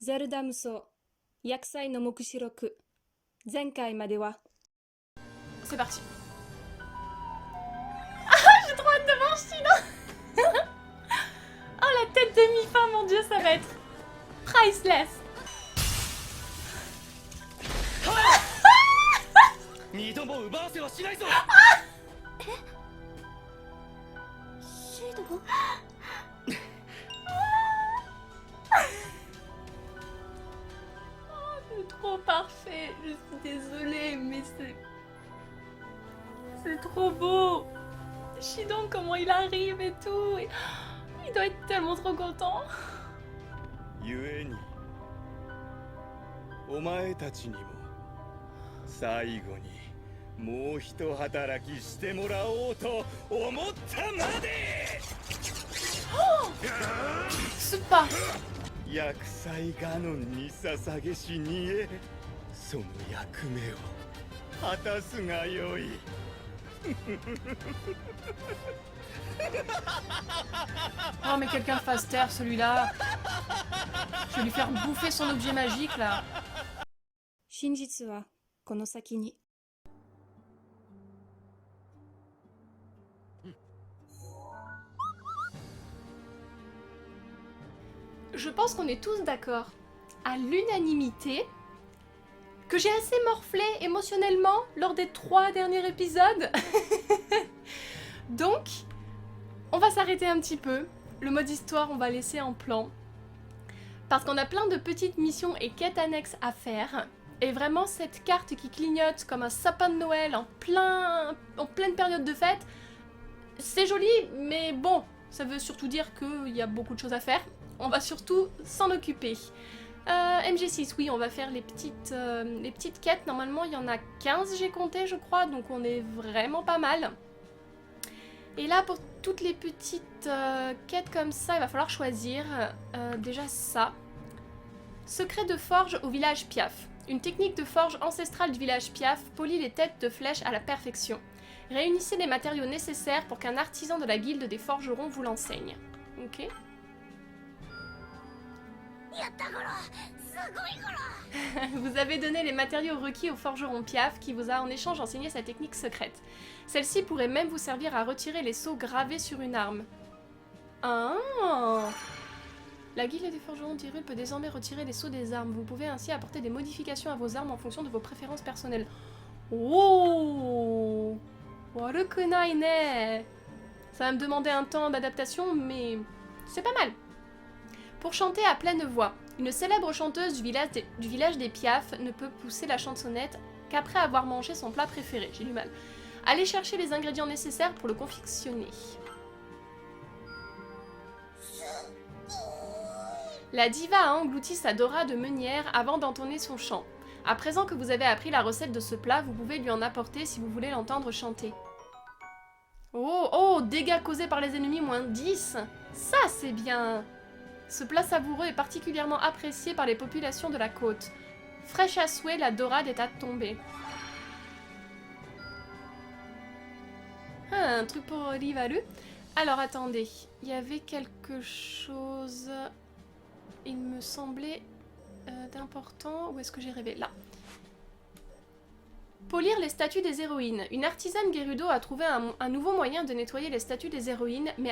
ゼルダ無双薬剤の目視録前回までは C'est parti. Ah, j'ai trop hâte de voir Chine. Oh, la tête de mi-fin, mon dieu, ça va être priceless. 二度も奪わせはしないぞ。シードが C'est trop parfait. Je suis désolée, mais c'est trop beau. Shidon, comment il arrive et tout. Il doit être tellement trop content. ゆえにお前たちにも最後にもう一働きしてもらおうと思ったまで。C'est pas. 薬剤ガノンに捧げしにえ、その役目を果たすがよい。Oh, mais quelqu'un fasse taire celui-là. Je vais lui faire bouffer son objet magique là. 真実はこの先に Je pense qu'on est tous d'accord, à l'unanimité, que j'ai assez morflé émotionnellement lors des 3 derniers épisodes. Donc, on va s'arrêter un petit peu. Le mode histoire, on va laisser en plan. Parce qu'on a plein de petites missions et quêtes annexes à faire. Et vraiment, cette carte qui clignote comme un sapin de Noël en pleine période de fête, c'est joli, mais bon, ça veut surtout dire qu'il y a beaucoup de choses à faire. On va surtout s'en occuper. MG6, oui, on va faire les petites quêtes. Normalement, il y en a 15, j'ai compté, je crois. Donc, on est vraiment pas mal. Et là, pour toutes les petites quêtes comme ça, il va falloir choisir déjà ça. Secret de forge au village Piaf. Une technique de forge ancestrale du village Piaf polit les têtes de flèches à la perfection. Réunissez les matériaux nécessaires pour qu'un artisan de la guilde des forgerons vous l'enseigne. Ok. Vous avez donné les matériaux requis au forgeron Piaf qui vous a en échange enseigné sa technique secrète. Celle-ci pourrait même vous servir à retirer les sceaux gravés sur une arme. Ah. La guilde des forgerons d'Hyrule peut désormais retirer les sceaux des armes. Vous pouvez ainsi apporter des modifications à vos armes en fonction de vos préférences personnelles. Oh, warukunai ne. Ça va me demander un temps d'adaptation, mais c'est pas mal. Pour chanter à pleine voix, une célèbre chanteuse du village des Piaf ne peut pousser la chansonnette qu'après avoir mangé son plat préféré. J'ai du mal. Allez chercher les ingrédients nécessaires pour le confectionner. La diva a englouti sa Dora de meunière avant d'entonner son chant. À présent que vous avez appris la recette de ce plat, vous pouvez lui en apporter si vous voulez l'entendre chanter. Oh, dégâts causés par les ennemis, moins 10. Ça, c'est bien. Ce plat savoureux est particulièrement apprécié par les populations de la côte. Fraîche à souhait, la dorade est à tomber. Ah, un truc pour Olivalu. Alors, attendez. Il y avait quelque chose... Il me semblait d'important. Où est-ce que j'ai rêvé? Là. Polir les statues des héroïnes. Une artisane Gerudo a trouvé un nouveau moyen de nettoyer les statues des héroïnes, mais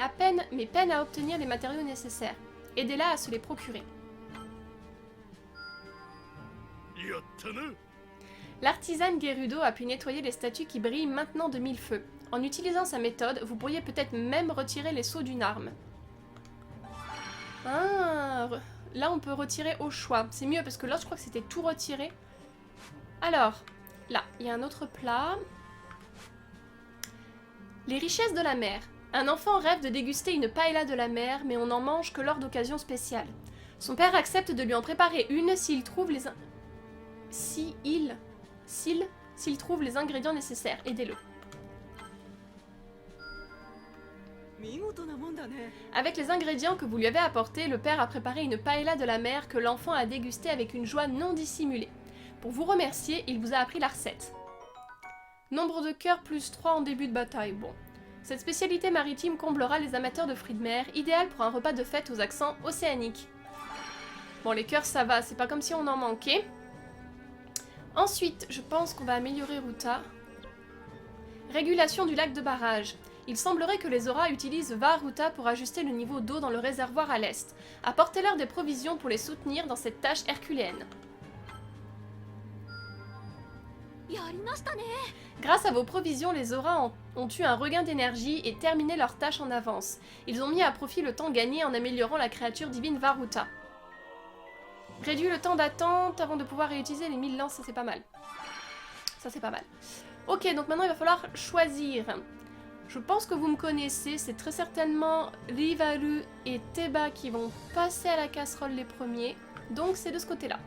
peine à obtenir les matériaux nécessaires. Aidez-la à se les procurer. L'artisane Gerudo a pu nettoyer les statues qui brillent maintenant de 1000 feux. En utilisant sa méthode, vous pourriez peut-être même retirer les sceaux d'une arme. Ah, là on peut retirer au choix. C'est mieux parce que là je crois que c'était tout retiré. Alors, là, il y a un autre plat. Les richesses de la mer. Un enfant rêve de déguster une paella de la mer, mais on n'en mange que lors d'occasions spéciales. Son père accepte de lui en préparer une s'il trouve les... S'il trouve les ingrédients nécessaires. Aidez-le. Avec les ingrédients que vous lui avez apportés, le père a préparé une paella de la mer que l'enfant a dégustée avec une joie non dissimulée. Pour vous remercier, il vous a appris la recette. Nombre de cœurs plus 3 en début de bataille. Bon. Cette spécialité maritime comblera les amateurs de fruits de mer, idéal pour un repas de fête aux accents océaniques. Bon, les cœurs, ça va, c'est pas comme si on en manquait. Ensuite, je pense qu'on va améliorer Ruta. Régulation du lac de barrage. Il semblerait que les auras utilisent Varuta pour ajuster le niveau d'eau dans le réservoir à l'est. Apportez-leur des provisions pour les soutenir dans cette tâche herculéenne. やりましたね。 Grâce à vos provisions, les auras ont eu un regain d'énergie et terminé leur tâche en avance. Ils ont mis à profit le temps gagné en améliorant la créature divine Varuta. Réduit le temps d'attente avant de pouvoir réutiliser les 1000 lances, ça c'est pas mal. Ça c'est pas mal. Ok, donc maintenant il va falloir choisir. Je pense que vous me connaissez, c'est très certainement Rivaru et Teba qui vont passer à la casserole les premiers. Donc c'est de ce côté-là.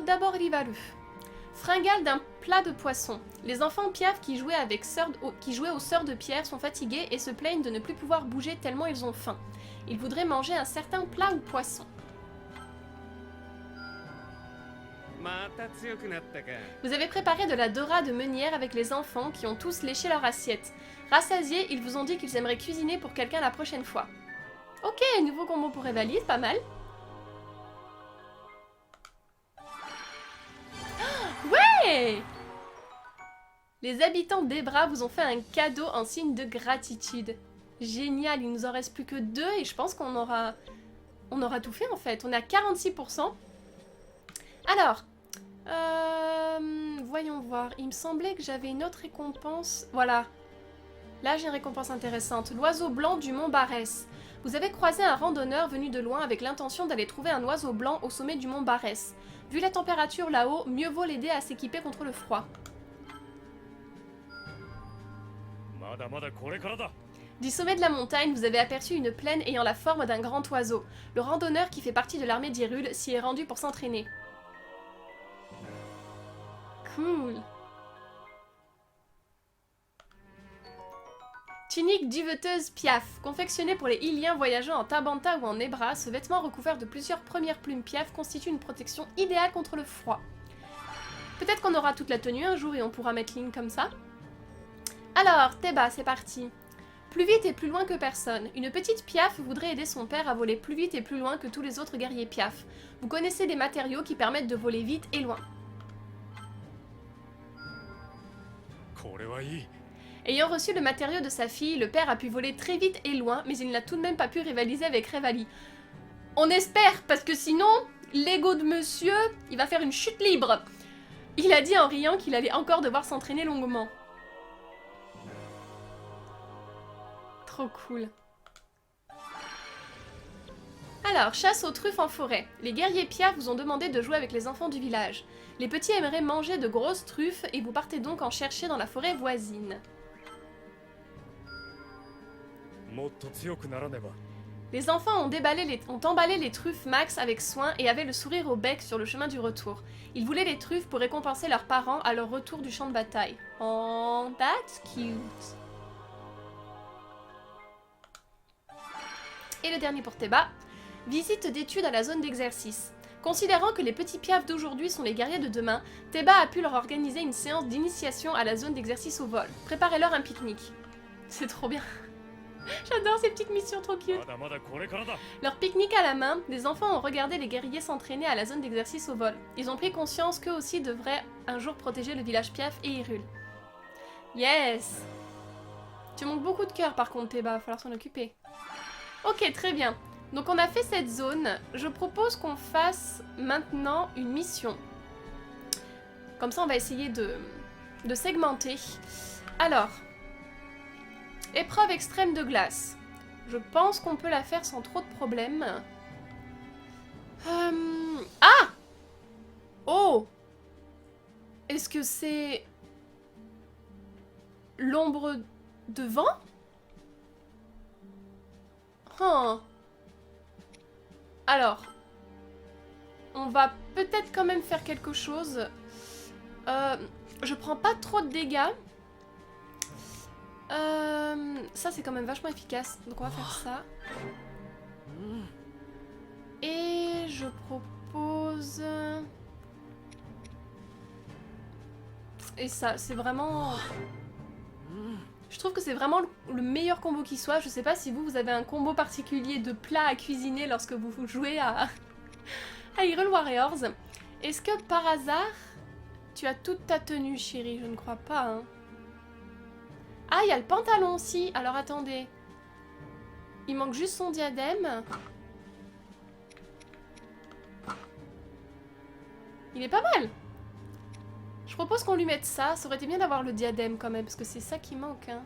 D'abord Rivaru. Fringale d'un plat de poisson. Les enfants Piaf qui jouaient aux sœurs de Pierre sont fatigués et se plaignent de ne plus pouvoir bouger tellement ils ont faim. Ils voudraient manger un certain plat ou poisson. Vous avez préparé de la dora de meunière avec les enfants qui ont tous léché leur assiette. Rassasiés, ils vous ont dit qu'ils aimeraient cuisiner pour quelqu'un la prochaine fois. Ok, nouveau combo pour Evali, pas mal. Ouais! Les habitants d'Ebra vous ont fait un cadeau en signe de gratitude. Génial, il nous en reste plus que 2 et je pense qu'on aura tout fait en fait. On est à 46%. Alors, voyons voir. Il me semblait que j'avais une autre récompense. Voilà. Là, j'ai une récompense intéressante. L'oiseau blanc du mont Barès. Vous avez croisé un randonneur venu de loin avec l'intention d'aller trouver un oiseau blanc au sommet du mont Barès. Vu la température là-haut, mieux vaut l'aider à s'équiper contre le froid. Du sommet de la montagne, vous avez aperçu une plaine ayant la forme d'un grand oiseau. Le randonneur qui fait partie de l'armée d'Hyrule s'y est rendu pour s'entraîner. Cool. Tunique duveteuse Piaf. Confectionnée pour les Hyliens voyageant en Tabanta ou en Ebra, ce vêtement recouvert de plusieurs premières plumes Piaf constitue une protection idéale contre le froid. Peut-être qu'on aura toute la tenue un jour et on pourra mettre ligne comme ça. Alors, Teba, c'est parti. Plus vite et plus loin que personne. Une petite Piaf voudrait aider son père à voler plus vite et plus loin que tous les autres guerriers Piaf. Vous connaissez des matériaux qui permettent de voler vite et loin. Ayant reçu le matériau de sa fille, le père a pu voler très vite et loin, mais il n'a tout de même pas pu rivaliser avec Revali. On espère, parce que sinon, l'ego de monsieur, il va faire une chute libre. Il a dit en riant qu'il allait encore devoir s'entraîner longuement. Trop cool. Alors, chasse aux truffes en forêt. Les guerriers Piaf vous ont demandé de jouer avec les enfants du village. Les petits aimeraient manger de grosses truffes et vous partez donc en chercher dans la forêt voisine. Les enfants ont emballé les truffes Max avec soin et avaient le sourire au bec sur le chemin du retour. Ils voulaient les truffes pour récompenser leurs parents à leur retour du champ de bataille. Oh, that's cute. Et le dernier pour Teba. Visite d'études à la zone d'exercice. Considérant que les petits Piaf d'aujourd'hui sont les guerriers de demain, Teba a pu leur organiser une séance d'initiation à la zone d'exercice au vol. Préparez-leur un pique-nique. C'est trop bien. J'adore ces petites missions trop cute. Leur pique-nique à la main, les enfants ont regardé les guerriers s'entraîner à la zone d'exercice au vol. Ils ont pris conscience qu'eux aussi devraient un jour protéger le village Piaf et Hyrule. Yes! Tu manques beaucoup de cœur par contre, Teba, va falloir s'en occuper. Ok, très bien. Donc on a fait cette zone. Je propose qu'on fasse maintenant une mission. Comme ça, on va essayer de segmenter. Alors, épreuve extrême de glace. Je pense qu'on peut la faire sans trop de problèmes. Ah! Oh! Est-ce que c'est l'ombre de vent? Oh. Alors, on va peut-être quand même faire quelque chose. Je prends pas trop de dégâts. Ça c'est quand même vachement efficace, donc on va faire ça. Et je propose... Et ça, c'est vraiment... Je trouve que c'est vraiment le meilleur combo qui soit. Je sais pas si vous avez un combo particulier de plats à cuisiner lorsque vous jouez à à Hyrule Warriors. Est-ce que par hasard, tu as toute ta tenue, chérie? Je ne crois pas, hein. Ah, il y a le pantalon aussi. Alors attendez. Il manque juste son diadème. Il est pas mal. Je propose qu'on lui mette ça. Ça aurait été bien d'avoir le diadème quand même, parce que c'est ça qui manque, hein.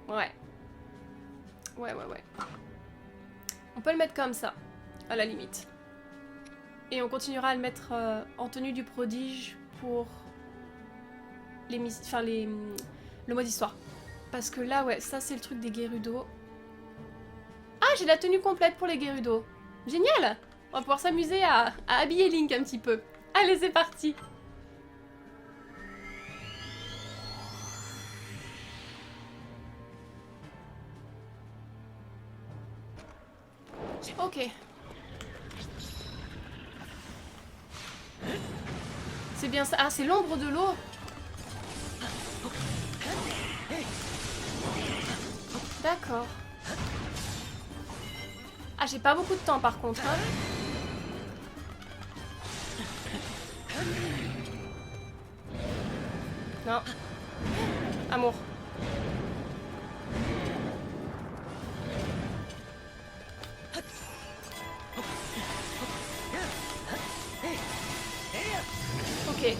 Ouais. Ouais. On peut le mettre comme ça, à la limite. Et on continuera à le mettre en tenue du prodige pour le mode histoire. Parce que là, ouais, ça c'est le truc des Gerudo. Ah, j'ai la tenue complète pour les Gerudo. Génial! On va pouvoir s'amuser à habiller Link un petit peu. Allez, c'est parti! Ok. C'est bien ça. Ah, c'est l'ombre de l'eau. D'accord. Ah, j'ai pas beaucoup de temps par contre. Hein. Non. Amour. Ok.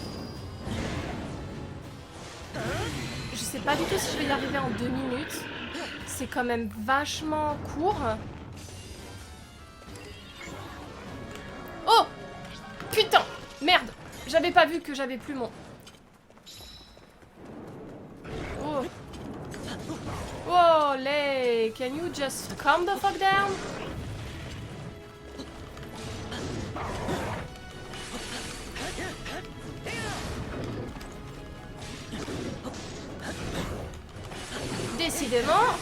Je sais pas du tout si je vais y arriver en 2 minutes. C'est quand même vachement court. Oh! Putain! Merde! J'avais pas vu que j'avais plus mon... Oh! Oh, les... Can you just calm the fuck down? Décidément.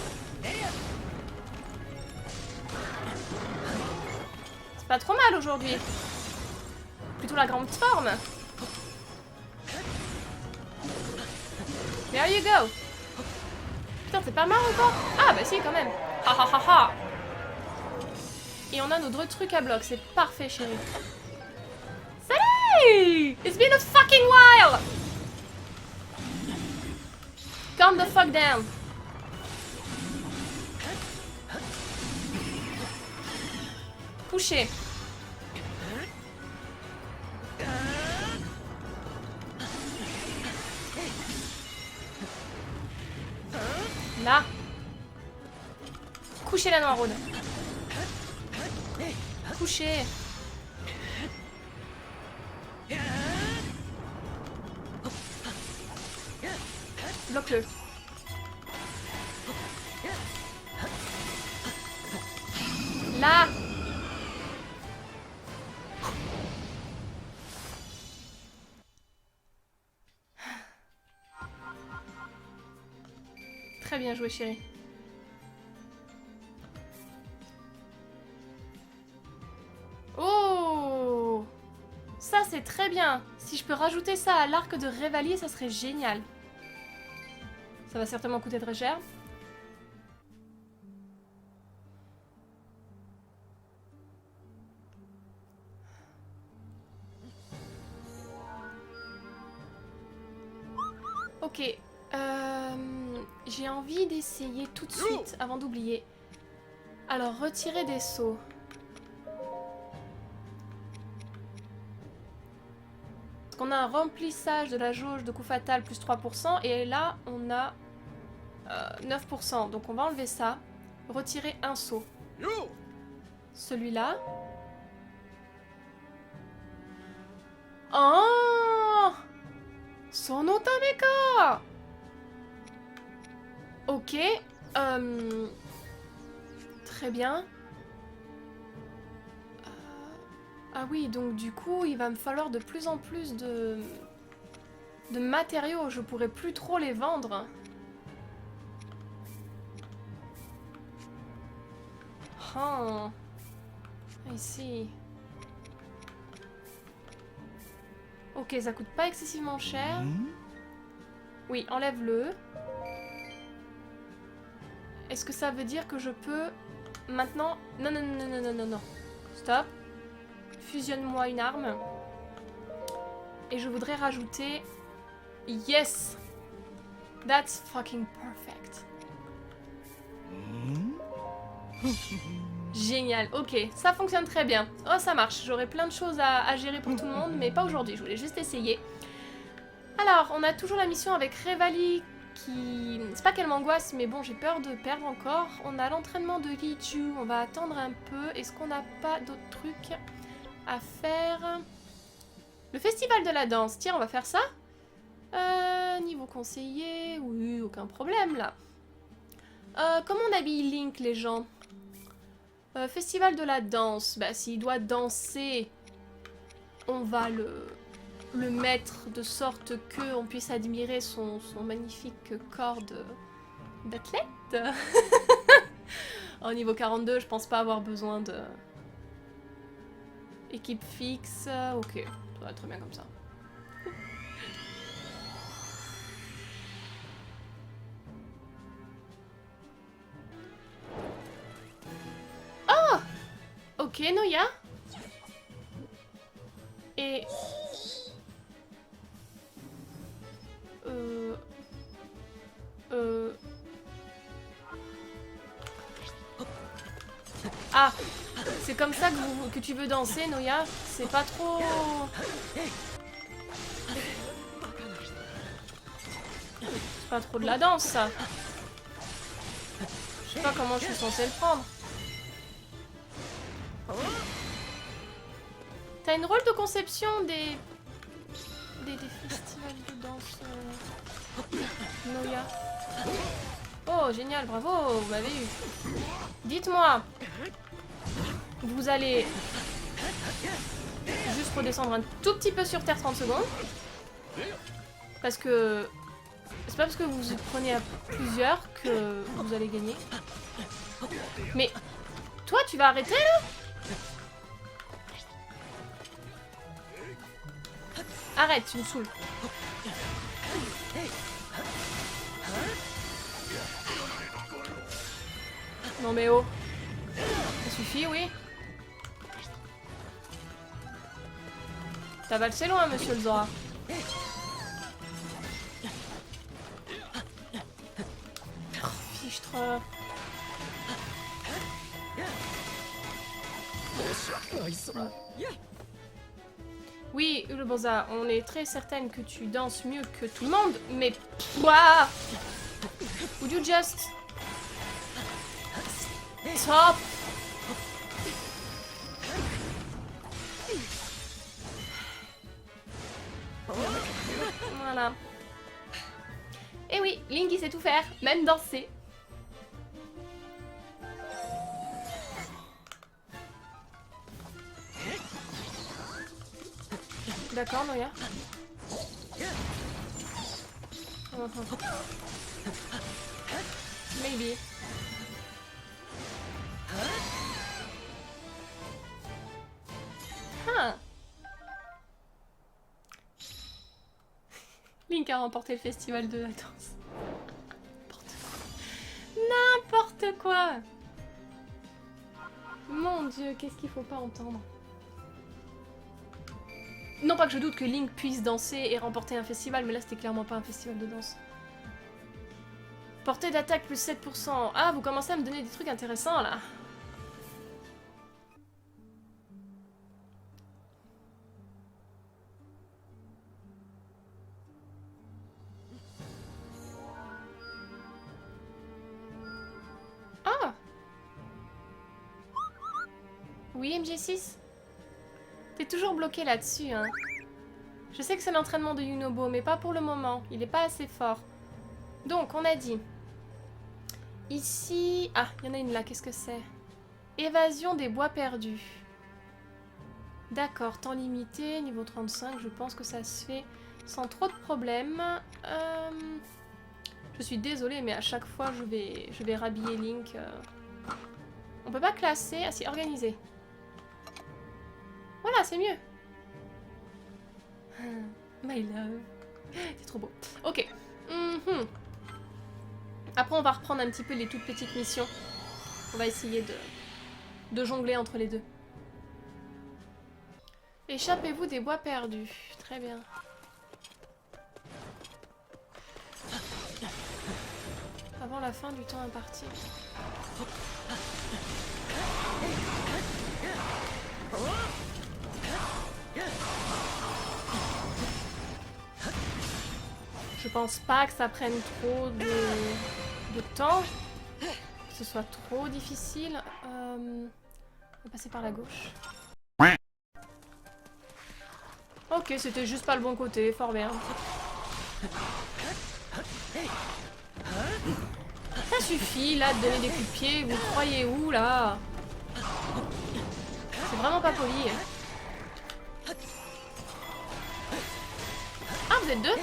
C'est pas trop mal aujourd'hui. Plutôt la grande forme. There you go. Putain, c'est pas marrant encore. Ah bah si, quand même. Ha ha ha ha. Et on a nos deux trucs à bloc. C'est parfait, chérie. Salut! It's been a fucking while. Calm the fuck down. Coucher. Là. Coucher la noiraude. Coucher. Bloque-le. Là. Très bien joué, chérie. Oh! Ça, c'est très bien. Si je peux rajouter ça à l'arc de Révalier, ça serait génial. Ça va certainement coûter très cher. Ok. J'ai envie d'essayer tout de suite, avant d'oublier. Alors, retirer des sauts. Parce qu'on a un remplissage de la jauge de coup fatal plus 3%. Et là, on a 9%. Donc, on va enlever ça. Retirer un saut. Celui-là. Oh! Sonotameka! Ok. Très bien. Ah oui, donc du coup, il va me falloir de plus en plus de matériaux. Je pourrais plus trop les vendre. Oh. Ici. Ok, ça coûte pas excessivement cher. Oui, enlève-le. Est-ce que ça veut dire que je peux maintenant... Non. Stop. fusionne-moi une arme. Et je voudrais rajouter... Yes! That's fucking perfect. Génial, ok, ça fonctionne très bien. Oh, ça marche, j'aurai plein de choses à gérer pour tout le monde, mais pas aujourd'hui, je voulais juste essayer. Alors, on a toujours la mission avec Revali qui... C'est pas qu'elle m'angoisse, mais bon, j'ai peur de perdre encore. On a l'entraînement de Li Ju, on va attendre un peu. Est-ce qu'on n'a pas d'autres trucs à faire? Le festival de la danse, tiens, on va faire ça. Niveau conseiller, oui, aucun problème là. Comment on habille Link, les gens? Festival de la danse, bah s'il doit danser, on va le mettre de sorte qu'on puisse admirer son magnifique corps d'athlète. Au niveau 42, je pense pas avoir besoin de... Équipe fixe, ok, ça va très bien comme ça. Ok, Noya. Et... Ah, c'est comme ça que tu veux danser, Noya? C'est pas trop... C'est pas trop de la danse, ça. Je sais pas comment je suis censée le prendre. T'as une rôle de conception des festivals de danse, Noya. Oh, génial, bravo, vous m'avez eu. Dites-moi, vous allez juste redescendre un tout petit peu sur Terre 30 secondes. Parce que c'est pas parce que vous prenez à plusieurs que vous allez gagner. Mais toi, tu vas arrêter là? Arrête, tu me saoules. Non mais oh. Ça suffit, oui. T'as valsé loin, monsieur le Zora. Oh, fichtre. Oui, Uloboza, on est très certaine que tu danses mieux que tout le monde, mais... Ouah! Would you just... Stop! Voilà. Et oui, Link il sait tout faire, même danser. D'accord, Noya. Maybe. Huh. Link a remporté le festival de la danse. N'importe quoi. Mon Dieu, qu'est-ce qu'il faut pas entendre. Non pas que je doute que Link puisse danser et remporter un festival, mais là c'était clairement pas un festival de danse. Portée d'attaque plus 7%. Ah, vous commencez à me donner des trucs intéressants là. Ah! Oui, MG6? T'es toujours bloqué là-dessus, hein. Je sais que c'est l'entraînement de Yunobo, mais pas pour le moment. Il est pas assez fort. Donc, on a dit... Ici... Ah, il y en a une là, qu'est-ce que c'est? Évasion des bois perdus. D'accord, temps limité, niveau 35, je pense que ça se fait sans trop de problèmes. Je suis désolée, mais à chaque fois, je vais rhabiller Link. On peut pas classer... Ah si, organiser. Voilà, c'est mieux. My love. C'est trop beau. Ok. Après, on va reprendre un petit peu les toutes petites missions. On va essayer de jongler entre les deux. Échappez-vous des bois perdus. Très bien. Avant la fin du temps imparti. Je pense pas que ça prenne trop de temps. Que ce soit trop difficile. On va passer par la gauche. Ok, c'était juste pas le bon côté, fort bien. Ça suffit là de donner des coups de pied, vous croyez où là? C'est vraiment pas poli. Ah, vous êtes deux?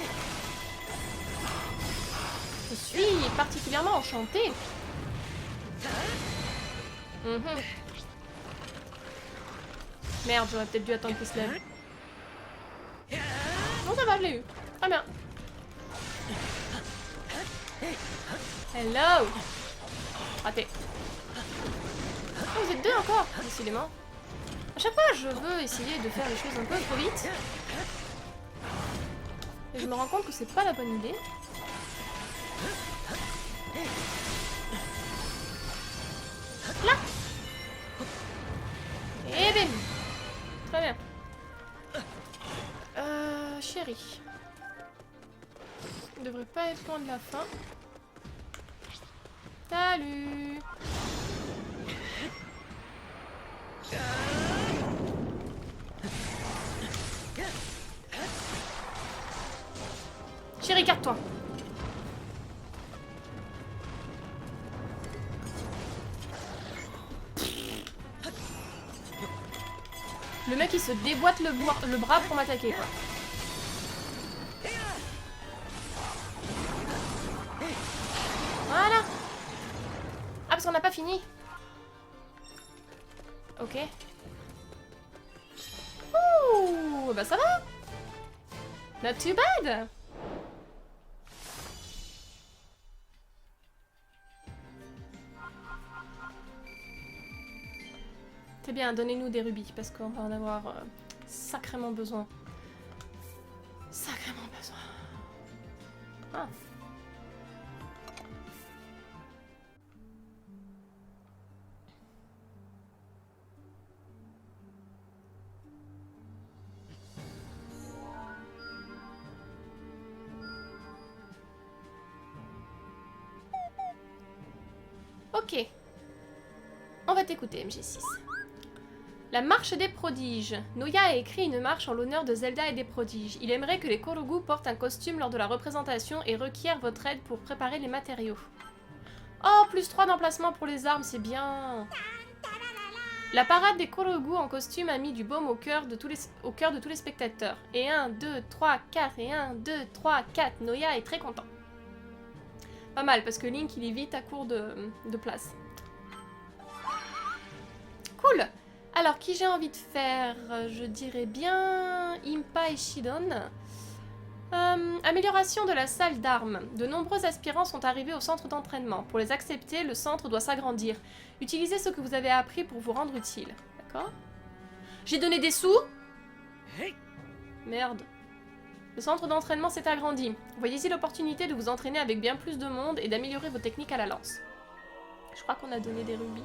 Je suis particulièrement enchantée. Merde, j'aurais peut-être dû attendre qu'il se lève. Non, ça va, je l'ai eu. Très bien. Hello. Raté. Oh, vous êtes deux encore, décidément. À chaque fois, je veux essayer de faire les choses un peu trop vite. Et je me rends compte que c'est pas la bonne idée. Là. Et bim. Très bien. Chérie. On devrait pas être loin de la fin. Salut. Chérie, écarte-toi. Le mec il se déboîte le bras pour m'attaquer quoi. Voilà. Ah parce qu'on n'a pas fini. Ok. Ouh, bah ça va. Not too bad. C'est bien, donnez-nous des rubis parce qu'on va en avoir sacrément besoin. Sacrément besoin. Ah. Ok. On va t'écouter, MG6. La marche des prodiges. Noya a écrit une marche en l'honneur de Zelda et des prodiges. Il aimerait que les Korogu portent un costume lors de la représentation et requiert votre aide pour préparer les matériaux. Oh, plus 3 d'emplacement pour les armes, c'est bien. La parade des Korogu en costume a mis du baume au cœur de tous les spectateurs. Et 1, 2, 3, 4, et 1, 2, 3, 4. Noya est très content. Pas mal, parce que Link, il est vite à court de place. Cool. Alors, qui j'ai envie de faire? Je dirais bien Impa et Shidon. Amélioration de la salle d'armes. De nombreux aspirants sont arrivés au centre d'entraînement. Pour les accepter, le centre doit s'agrandir. Utilisez ce que vous avez appris pour vous rendre utile. D'accord? J'ai donné des sous? Merde. Le centre d'entraînement s'est agrandi. Voyez-y l'opportunité de vous entraîner avec bien plus de monde et d'améliorer vos techniques à la lance. Je crois qu'on a donné des rubis.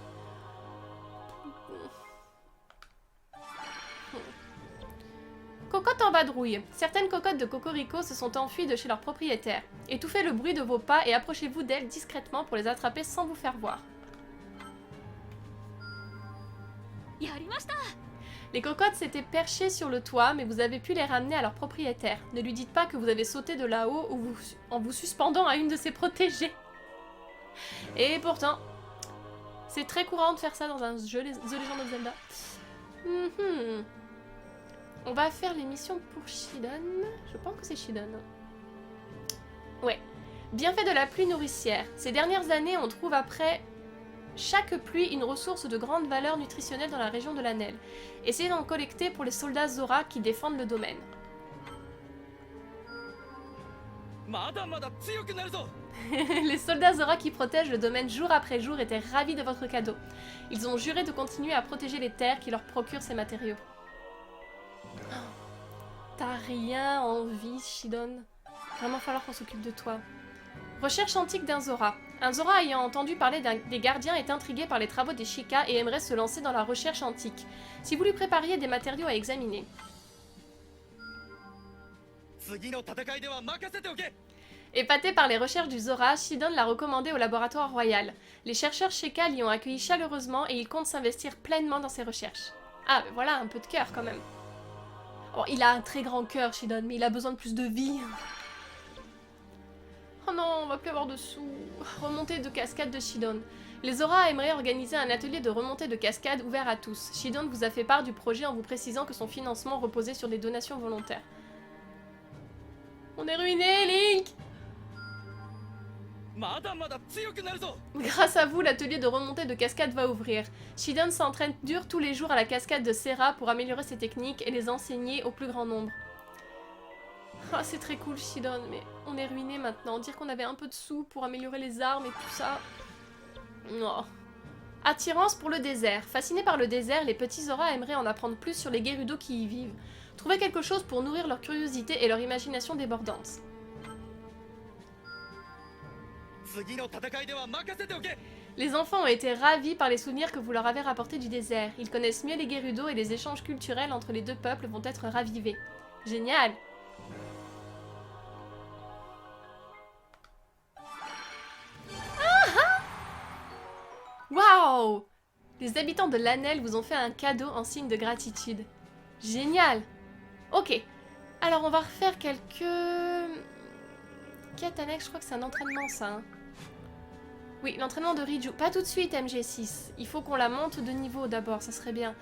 Cocotte en vadrouille. Certaines cocottes de Cocorico se sont enfuies de chez leur propriétaire. Étouffez le bruit de vos pas et approchez-vous d'elles discrètement pour les attraper sans vous faire voir. Les cocottes s'étaient perchées sur le toit, mais vous avez pu les ramener à leur propriétaire. Ne lui dites pas que vous avez sauté de là-haut en vous suspendant à une de ses protégées. Et pourtant, c'est très courant de faire ça dans un jeu The Legend of Zelda. On va faire les missions pour Shidon. Je pense que c'est Shidon. Ouais. Bienfait de la pluie nourricière. Ces dernières années, on trouve après chaque pluie une ressource de grande valeur nutritionnelle dans la région de l'Anel. Essayez d'en collecter pour les soldats Zora qui défendent le domaine. Les soldats Zora qui protègent le domaine jour après jour étaient ravis de votre cadeau. Ils ont juré de continuer à protéger les terres qui leur procurent ces matériaux. T'as rien envie, Shidon. Vraiment falloir qu'on s'occupe de toi. Recherche antique d'un Zora. Un Zora ayant entendu parler des gardiens est intrigué par les travaux des Sheikah et aimerait se lancer dans la recherche antique. Si vous lui prépariez des matériaux à examiner. 次の戦いでは任せておけ。 Épaté par les recherches du Zora, Shidon l'a recommandé au laboratoire royal. Les chercheurs Sheikah l'y ont accueilli chaleureusement et il compte s'investir pleinement dans ses recherches. Ah, mais voilà, un peu de cœur quand même. Bon, il a un très grand cœur, Shidon, mais il a besoin de plus de vie. Oh non, on va plus avoir de sous. Remontée de cascade de Shidon. Les Zora aimeraient organiser un atelier de remontée de cascade ouvert à tous. Shidon vous a fait part du projet en vous précisant que son financement reposait sur des donations volontaires. On est ruiné, Link! Grâce à vous, l'atelier de remontée de cascade va ouvrir. Shidon s'entraîne dur tous les jours à la cascade de Serra pour améliorer ses techniques et les enseigner au plus grand nombre. Ah, c'est très cool, Shidon, mais on est ruiné maintenant. Dire qu'on avait un peu de sous pour améliorer les armes et tout ça... Non. Attirance pour le désert. Fascinés par le désert, les petits Zora aimeraient en apprendre plus sur les Gerudo qui y vivent. Trouver quelque chose pour nourrir leur curiosité et leur imagination débordante. Les enfants ont été ravis par les souvenirs que vous leur avez rapportés du désert. Ils connaissent mieux les Gerudo et les échanges culturels entre les deux peuples vont être ravivés. Génial! Waouh! Les habitants de l'Anel vous ont fait un cadeau en signe de gratitude. Génial! Ok. Alors on va refaire quelques... Quête annexe, je crois que c'est un entraînement ça. Hein. Oui, l'entraînement de Riju. Pas tout de suite MG6. Il faut qu'on la monte de niveau d'abord, ça serait bien.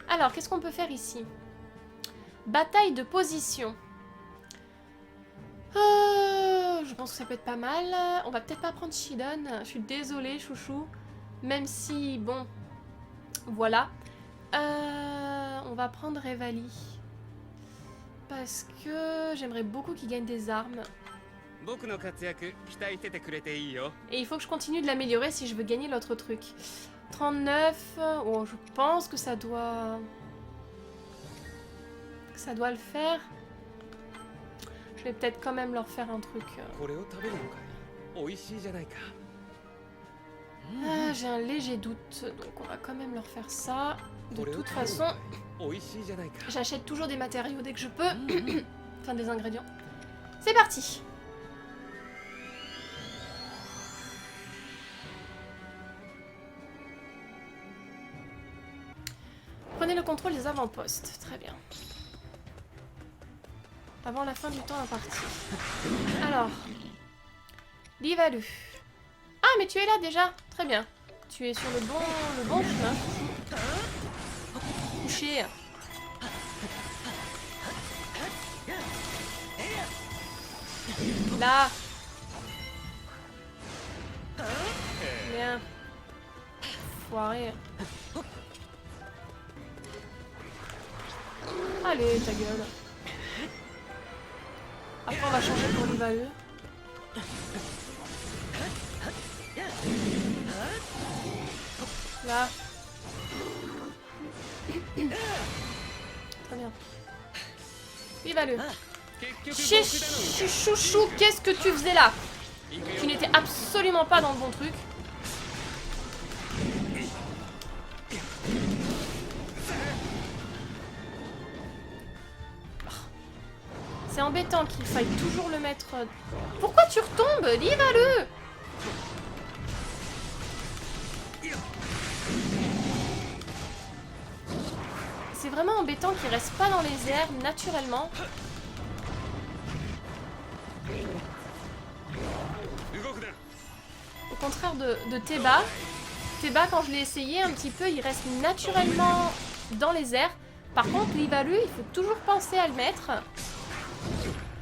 Alors, qu'est-ce qu'on peut faire ici? Bataille de position. Je pense que ça peut être pas mal. On va peut-être pas prendre Shidon. Je suis désolée, chouchou. Même si, bon... Voilà. On va prendre Revali. Parce que j'aimerais beaucoup qu'il gagne des armes. Et il faut que je continue de l'améliorer si je veux gagner l'autre truc. 39... Oh, je pense que ça doit... Ça doit le faire. Je vais peut-être quand même leur faire un truc. Ah, j'ai un léger doute, donc on va quand même leur faire ça. De toute façon, j'achète toujours des matériaux dès que je peux. Enfin, des ingrédients. C'est parti! Prenez le contrôle des avant-postes. Très bien. Avant la fin du temps imparti. Alors. Livalu. Ah, mais tu es là déjà. Très bien. Tu es sur le bon chemin. Couché. Là. Bien. Foiré. Allez, ta gueule. Après, on va changer pour Livalu. Là. Très bien. Livalu. Chouchou, qu'est-ce que tu faisais là? Tu n'étais absolument pas dans le bon truc. C'est embêtant qu'il faille toujours le mettre... Pourquoi tu retombes? Livalu! C'est vraiment embêtant qu'il reste pas dans les airs naturellement. Au contraire de Teba. Teba, quand je l'ai essayé un petit peu, il reste naturellement dans les airs. Par contre, Livalu, il faut toujours penser à le mettre.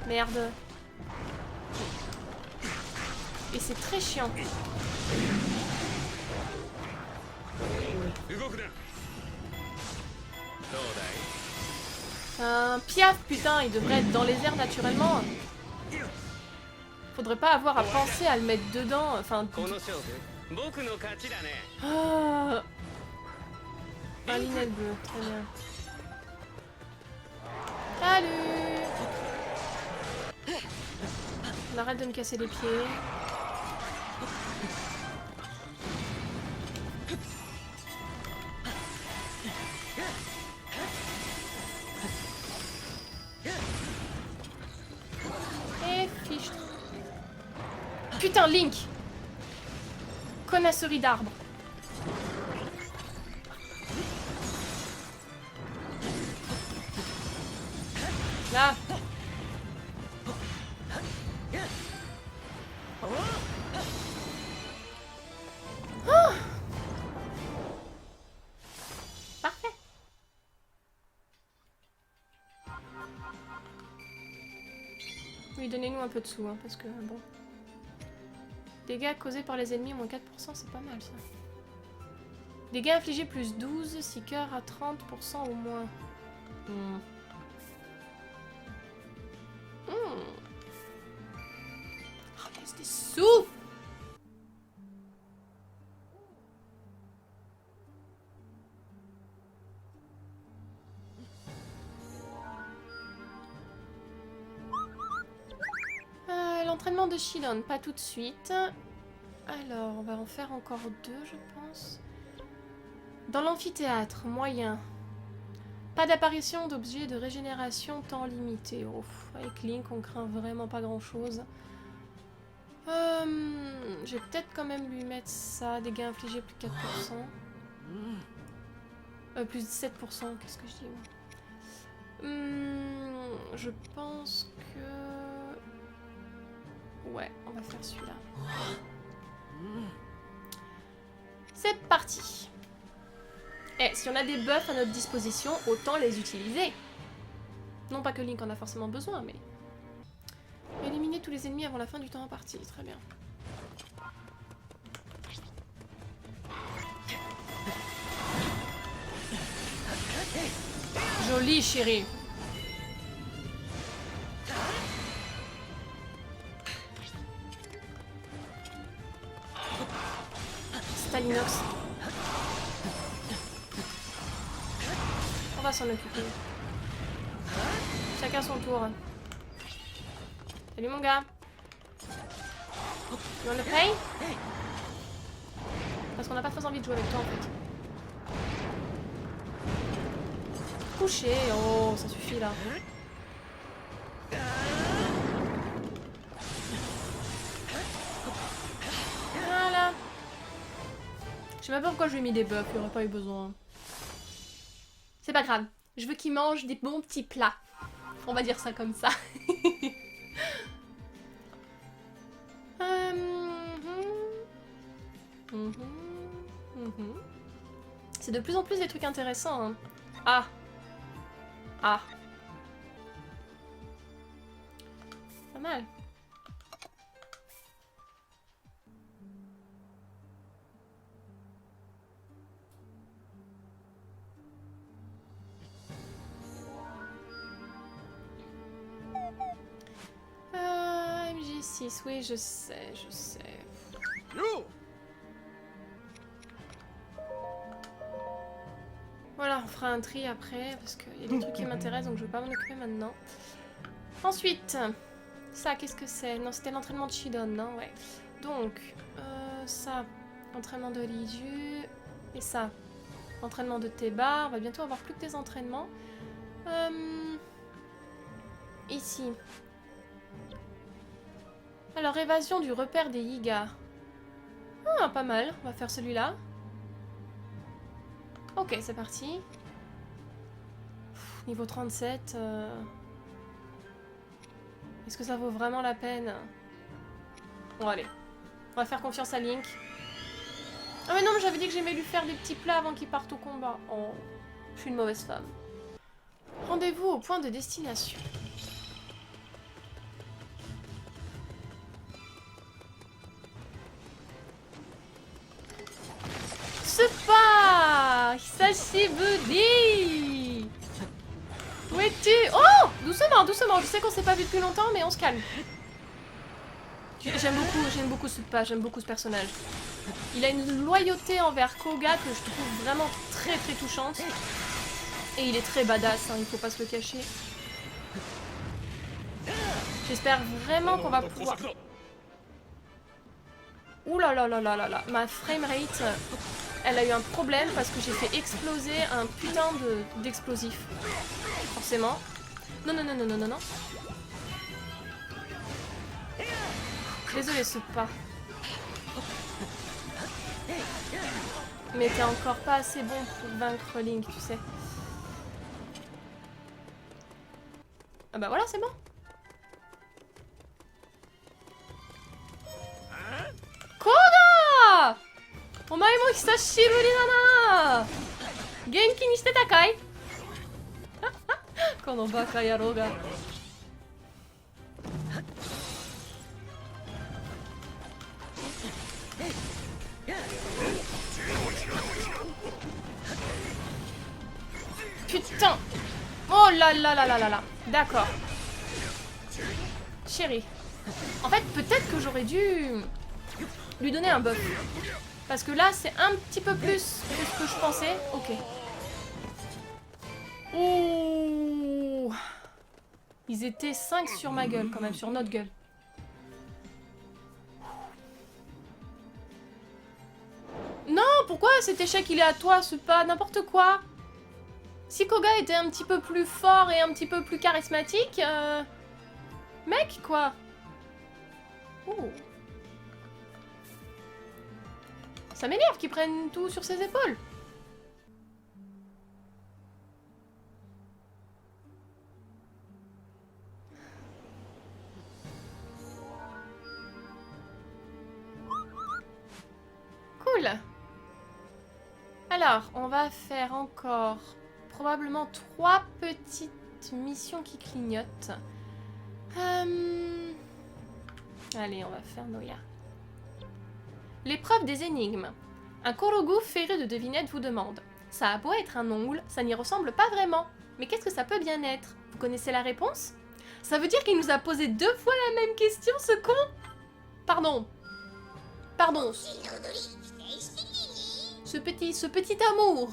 Merde. Et c'est très chiant. Un piaf, putain, il devrait être dans les airs naturellement. Faudrait pas avoir à penser à le mettre dedans. Enfin. Ah. Un linette bleu, très bien. Salut. On arrête de me casser les pieds. Et fiche. Putain, Link! Connasserie d'arbre. Là. Oh. Parfait. Oui, donnez-nous un peu de sous, hein, parce que bon. Dégâts causés par les ennemis, moins 4%, c'est pas mal ça. Dégâts infligés plus 12, Seeker à 30% au moins. Oh, laisse des sous! L'entraînement de Shidon, pas tout de suite. Alors, on va en faire encore 2, je pense. Dans l'amphithéâtre, moyen. Pas d'apparition d'objets de régénération temps limité. Oh, avec Link, on craint vraiment pas grand-chose. Je vais peut-être quand même lui mettre ça. Dégâts infligés plus 4%. Plus 17%, qu'est-ce que je dis je pense que... Ouais, on va faire celui-là. C'est parti. Et si on a des buffs à notre disposition, autant les utiliser. Non pas que Link en a forcément besoin, mais... Éliminer tous les ennemis avant la fin du temps imparti, très bien. Joli, chérie. Stalinox. On va s'en occuper. Chacun son tour. Salut mon gars. Tu veux le paye? Parce qu'on n'a pas très envie de jouer avec toi en fait. Couché. Oh, ça suffit là. Voilà. Je sais même pas pourquoi je lui ai mis des buffs, il n'y aurait pas eu besoin. C'est pas grave. Je veux qu'il mange des bons petits plats. On va dire ça comme ça. C'est de plus en plus des trucs intéressants. Hein. Ah. Ah. Pas mal. MJ6, oui, je sais, je sais. Voilà, on fera un tri après, parce qu'il y a des trucs qui m'intéressent, donc je vais pas m'en occuper maintenant. Ensuite, ça, qu'est-ce que c'est? Non, c'était l'entraînement de Shidon, non? Ouais. Donc, ça, entraînement de Liju, et ça, entraînement de Teba. On va bientôt avoir plus que des entraînements. Ici. Alors, évasion du repère des Yiga. Ah, pas mal. On va faire celui-là. Ok, c'est parti. Niveau 37. Est-ce que ça vaut vraiment la peine? Bon, allez. On va faire confiance à Link. Ah mais non, mais j'avais dit que j'aimais lui faire des petits plats avant qu'il parte au combat. Oh, je suis une mauvaise femme. Rendez-vous au point de destination. Super! Hisashiburi! Où es-tu? Oh! Doucement, doucement. Je sais qu'on s'est pas vu depuis longtemps, mais on se calme. J'aime beaucoup Suppa, j'aime beaucoup ce personnage. Il a une loyauté envers Koga que je trouve vraiment très très touchante. Et il est très badass, hein, il faut pas se le cacher. J'espère vraiment qu'on va pouvoir... Ouh là là là là là là, ma framerate, elle a eu un problème parce que j'ai fait exploser un putain d'explosif. Forcément. Non, non, non, non, non, non, non. Désolé, ce pas. Mais t'es encore pas assez bon pour vaincre Link, tu sais. Ah bah voilà, c'est bon. Koga! Omae mo hisashiburi da na! Genki ni shite ta kai? Kono baka yaro ga. Putain! Oh là là là là là là! D'accord. Chérie. En fait, peut-être que j'aurais dû lui donner un buff. Parce que là, c'est un petit peu plus que ce que je pensais. Ok. Ouh. Ils étaient 5 sur ma gueule, quand même, sur notre gueule. Non, pourquoi cet échec, il est à toi? C'est pas n'importe quoi. Si Koga était un petit peu plus fort et un petit peu plus charismatique... Mec, quoi. Oh. Ça m'énerve qu'ils prennent tout sur ses épaules. Cool. Alors, on va faire encore probablement 3 petites missions qui clignotent. Allez, on va faire Noya. L'épreuve des énigmes. Un Korogu féru de devinettes vous demande. Ça a beau être un ongle, ça n'y ressemble pas vraiment. Mais qu'est-ce que ça peut bien être? Vous connaissez la réponse? Ça veut dire qu'il nous a posé 2 fois la même question, ce con? Pardon. Pardon. Ce petit amour.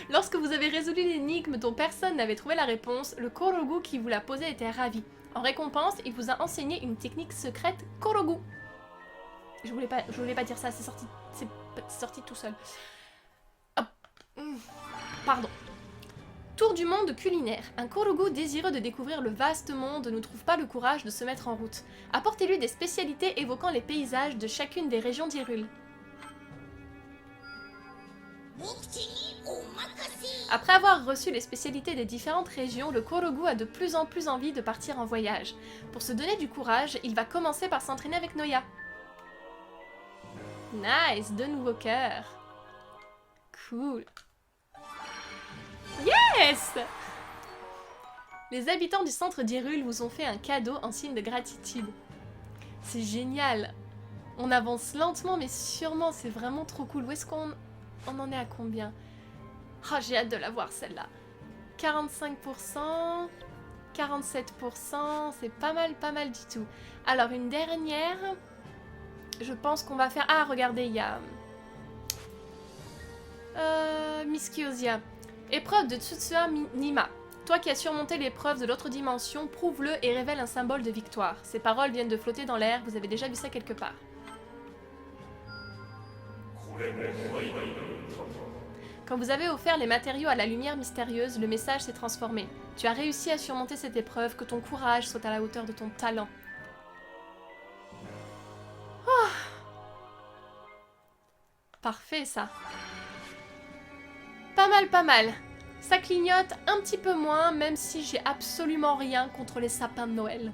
Lorsque vous avez résolu l'énigme dont personne n'avait trouvé la réponse, le Korogu qui vous l'a posé était ravi. En récompense, il vous a enseigné une technique secrète Korogu. Je voulais pas dire ça, c'est sorti tout seul. Hop. Pardon. Tour du monde culinaire. Un Korogu désireux de découvrir le vaste monde ne trouve pas le courage de se mettre en route. Apportez-lui des spécialités évoquant les paysages de chacune des régions d'Hyrule. Après avoir reçu les spécialités des différentes régions, le Korogu a de plus en plus envie de partir en voyage. Pour se donner du courage, il va commencer par s'entraîner avec Noya. Nice, 2 nouveaux cœurs. Cool. Yes! Les habitants du centre d'Hyrule vous ont fait un cadeau en signe de gratitude. C'est génial. On avance lentement mais sûrement, c'est vraiment trop cool. Où est-ce qu'on en est à combien? Ah, j'ai hâte de la voir celle-là. 45%, 47%, c'est pas mal du tout. Alors une dernière, je pense qu'on va faire... Ah, regardez, il y a... Miss Kyosia. Épreuve de Tsutsua Nima. Toi qui as surmonté l'épreuve de l'autre dimension, prouve-le et révèle un symbole de victoire. Ces paroles viennent de flotter dans l'air, vous avez déjà vu ça quelque part. Quand vous avez offert les matériaux à la lumière mystérieuse, le message s'est transformé. Tu as réussi à surmonter cette épreuve, que ton courage soit à la hauteur de ton talent. Oh. Parfait, ça. Pas mal. Ça clignote un petit peu moins, même si j'ai absolument rien contre les sapins de Noël.